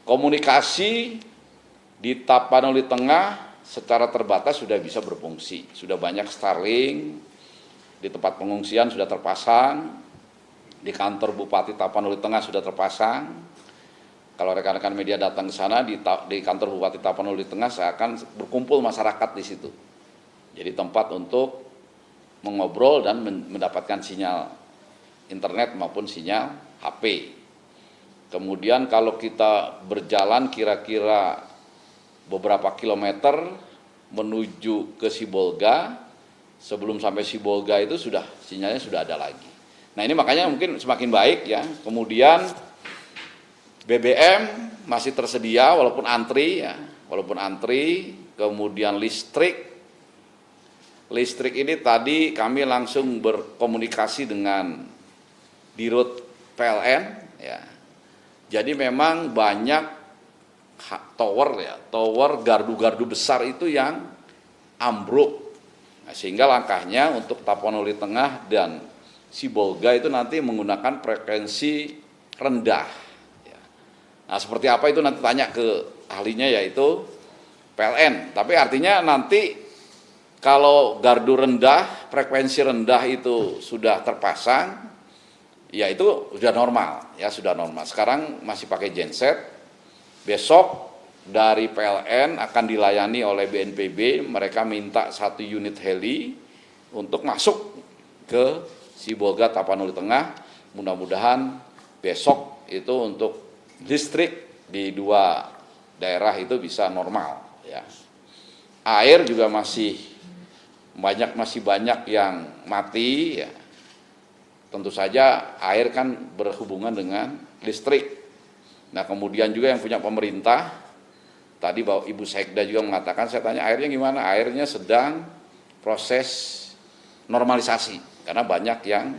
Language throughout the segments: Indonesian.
Komunikasi di Tapanuli Tengah secara terbatas sudah bisa berfungsi. Sudah banyak Starlink, di tempat pengungsian sudah terpasang, di kantor Bupati Tapanuli Tengah sudah terpasang. Kalau rekan-rekan media datang ke sana, di kantor Bupati Tapanuli Tengah seakan berkumpul masyarakat di situ. Jadi tempat untuk mengobrol dan mendapatkan sinyal internet maupun sinyal HP. Kemudian kalau kita berjalan kira-kira beberapa kilometer menuju ke Sibolga, sebelum sampai Sibolga itu sinyalnya sudah ada lagi. Nah ini makanya mungkin semakin baik ya. Kemudian BBM masih tersedia walaupun antri ya, kemudian listrik ini tadi kami langsung berkomunikasi dengan Dirut PLN ya. Jadi memang banyak tower gardu-gardu besar itu yang ambruk. Nah, sehingga langkahnya untuk Tapanuli Tengah dan Sibolga itu nanti menggunakan frekuensi rendah. Ya. Nah seperti apa itu nanti tanya ke ahlinya yaitu PLN. Tapi artinya nanti kalau gardu rendah, frekuensi rendah itu sudah terpasang, ya itu sudah normal, ya sudah normal. Sekarang masih pakai genset. Besok dari PLN akan dilayani oleh BNPB. Mereka minta 1 unit heli untuk masuk ke Sibolga Tapanuli Tengah. Mudah-mudahan besok itu untuk listrik di 2 daerah itu bisa normal. Ya. Air juga masih banyak yang mati. Ya. Tentu saja air kan berhubungan dengan listrik. Nah kemudian juga yang punya pemerintah, tadi Bapak Ibu Sekda juga mengatakan, saya tanya airnya gimana? Airnya sedang proses normalisasi, karena banyak yang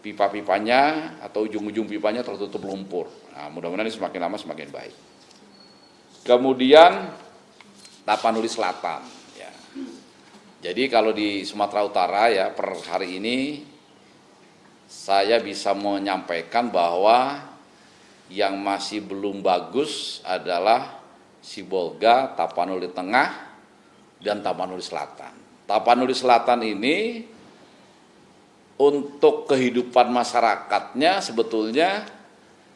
pipa-pipanya atau ujung-ujung pipanya tertutup lumpur. Nah mudah-mudahan ini semakin lama semakin baik. Kemudian Tapanuli Selatan. Ya. Jadi kalau di Sumatera Utara ya per hari ini, saya bisa menyampaikan bahwa yang masih belum bagus adalah Sibolga, Tapanuli Tengah, dan Tapanuli Selatan. Tapanuli Selatan ini untuk kehidupan masyarakatnya sebetulnya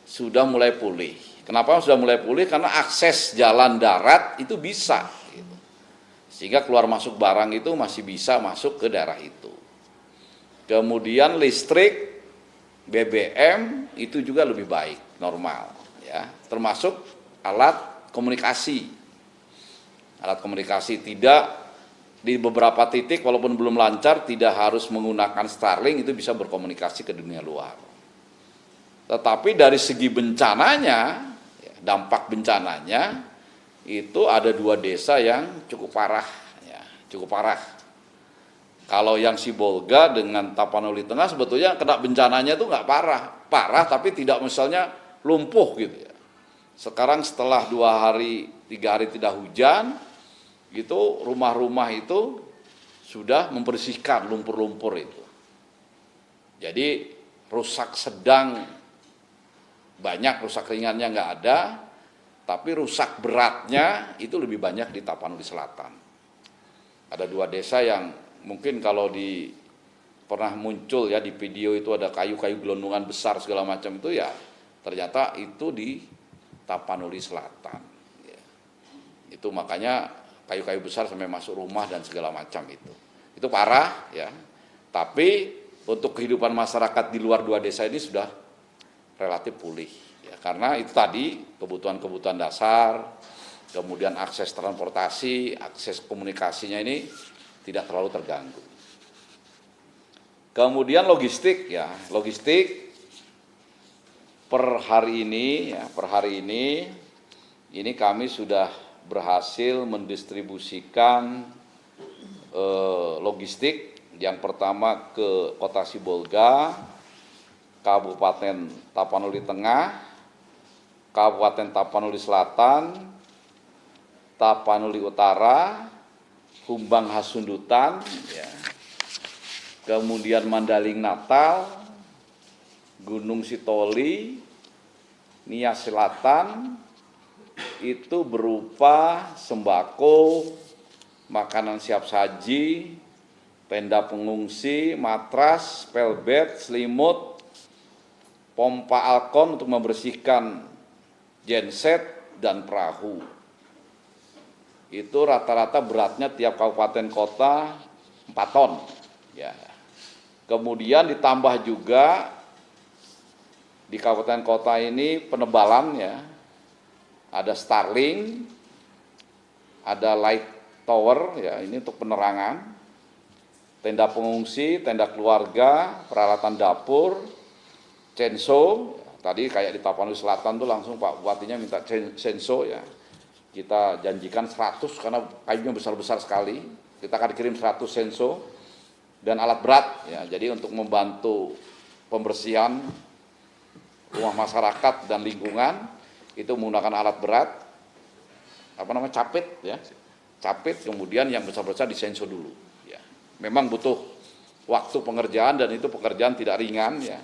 sudah mulai pulih. Kenapa sudah mulai pulih? Karena akses jalan darat itu bisa. Sehingga keluar masuk barang itu masih bisa masuk ke daerah itu. Kemudian listrik, BBM itu juga lebih baik, normal, ya. Termasuk alat komunikasi. Alat komunikasi tidak di beberapa titik walaupun belum lancar tidak harus menggunakan Starlink, itu bisa berkomunikasi ke dunia luar. Tetapi dari segi bencananya, dampak bencananya itu ada 2 desa yang cukup parah, ya, cukup parah. Kalau yang Sibolga dengan Tapanuli Tengah sebetulnya kena bencananya itu nggak parah tapi tidak misalnya lumpuh gitu ya. Sekarang setelah 2 hari, 3 hari tidak hujan, gitu rumah-rumah itu sudah membersihkan lumpur-lumpur itu. Jadi rusak sedang banyak, rusak ringannya nggak ada, tapi rusak beratnya itu lebih banyak di Tapanuli Selatan. Ada 2 desa yang mungkin kalau pernah muncul ya di video itu ada kayu-kayu gelondongan besar segala macam itu ya ternyata itu di Tapanuli Selatan. Ya. Itu makanya kayu-kayu besar sampai masuk rumah dan segala macam itu. Itu parah ya. Tapi untuk kehidupan masyarakat di luar 2 desa ini sudah relatif pulih. Ya, karena itu tadi kebutuhan-kebutuhan dasar, kemudian akses transportasi, akses komunikasinya ini tidak terlalu terganggu. Kemudian logistik ya, logistik per hari ini kami sudah berhasil mendistribusikan logistik yang pertama ke Kota Sibolga, Kabupaten Tapanuli Tengah, Kabupaten Tapanuli Selatan, Tapanuli Utara, Humbang Hasundutan, ya. Kemudian Mandaling Natal, Gunung Sitoli, Nias Selatan, itu berupa sembako, makanan siap saji, tenda pengungsi, matras, pelbet, selimut, pompa Alkon untuk membersihkan genset dan perahu. Itu rata-rata beratnya tiap kabupaten kota 4 ton. Ya. Kemudian ditambah juga di kabupaten kota ini penebalan, ya, ada Starlink, ada light tower, ya, ini untuk penerangan, tenda pengungsi, tenda keluarga, peralatan dapur, censo. Tadi kayak di Tapanuli Selatan tuh langsung Pak Bupatinya minta censo, ya. Kita janjikan 100 karena kayunya besar-besar sekali. Kita akan kirim 100 censo dan alat berat, ya. Jadi untuk membantu pembersihan rumah masyarakat dan lingkungan itu menggunakan alat berat, capit, ya. Capit, kemudian yang besar-besar disenso dulu, ya. Memang butuh waktu pengerjaan dan itu pekerjaan tidak ringan, ya.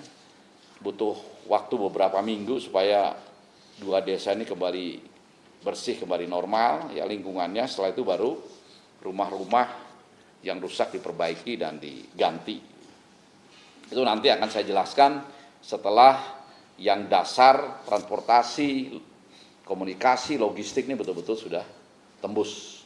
Butuh waktu beberapa minggu supaya 2 desa ini kembali bersih, kembali normal, ya, lingkungannya. Setelah itu baru rumah-rumah yang rusak diperbaiki dan diganti. Itu nanti akan saya jelaskan setelah yang dasar transportasi, komunikasi, logistik ini betul-betul sudah tembus.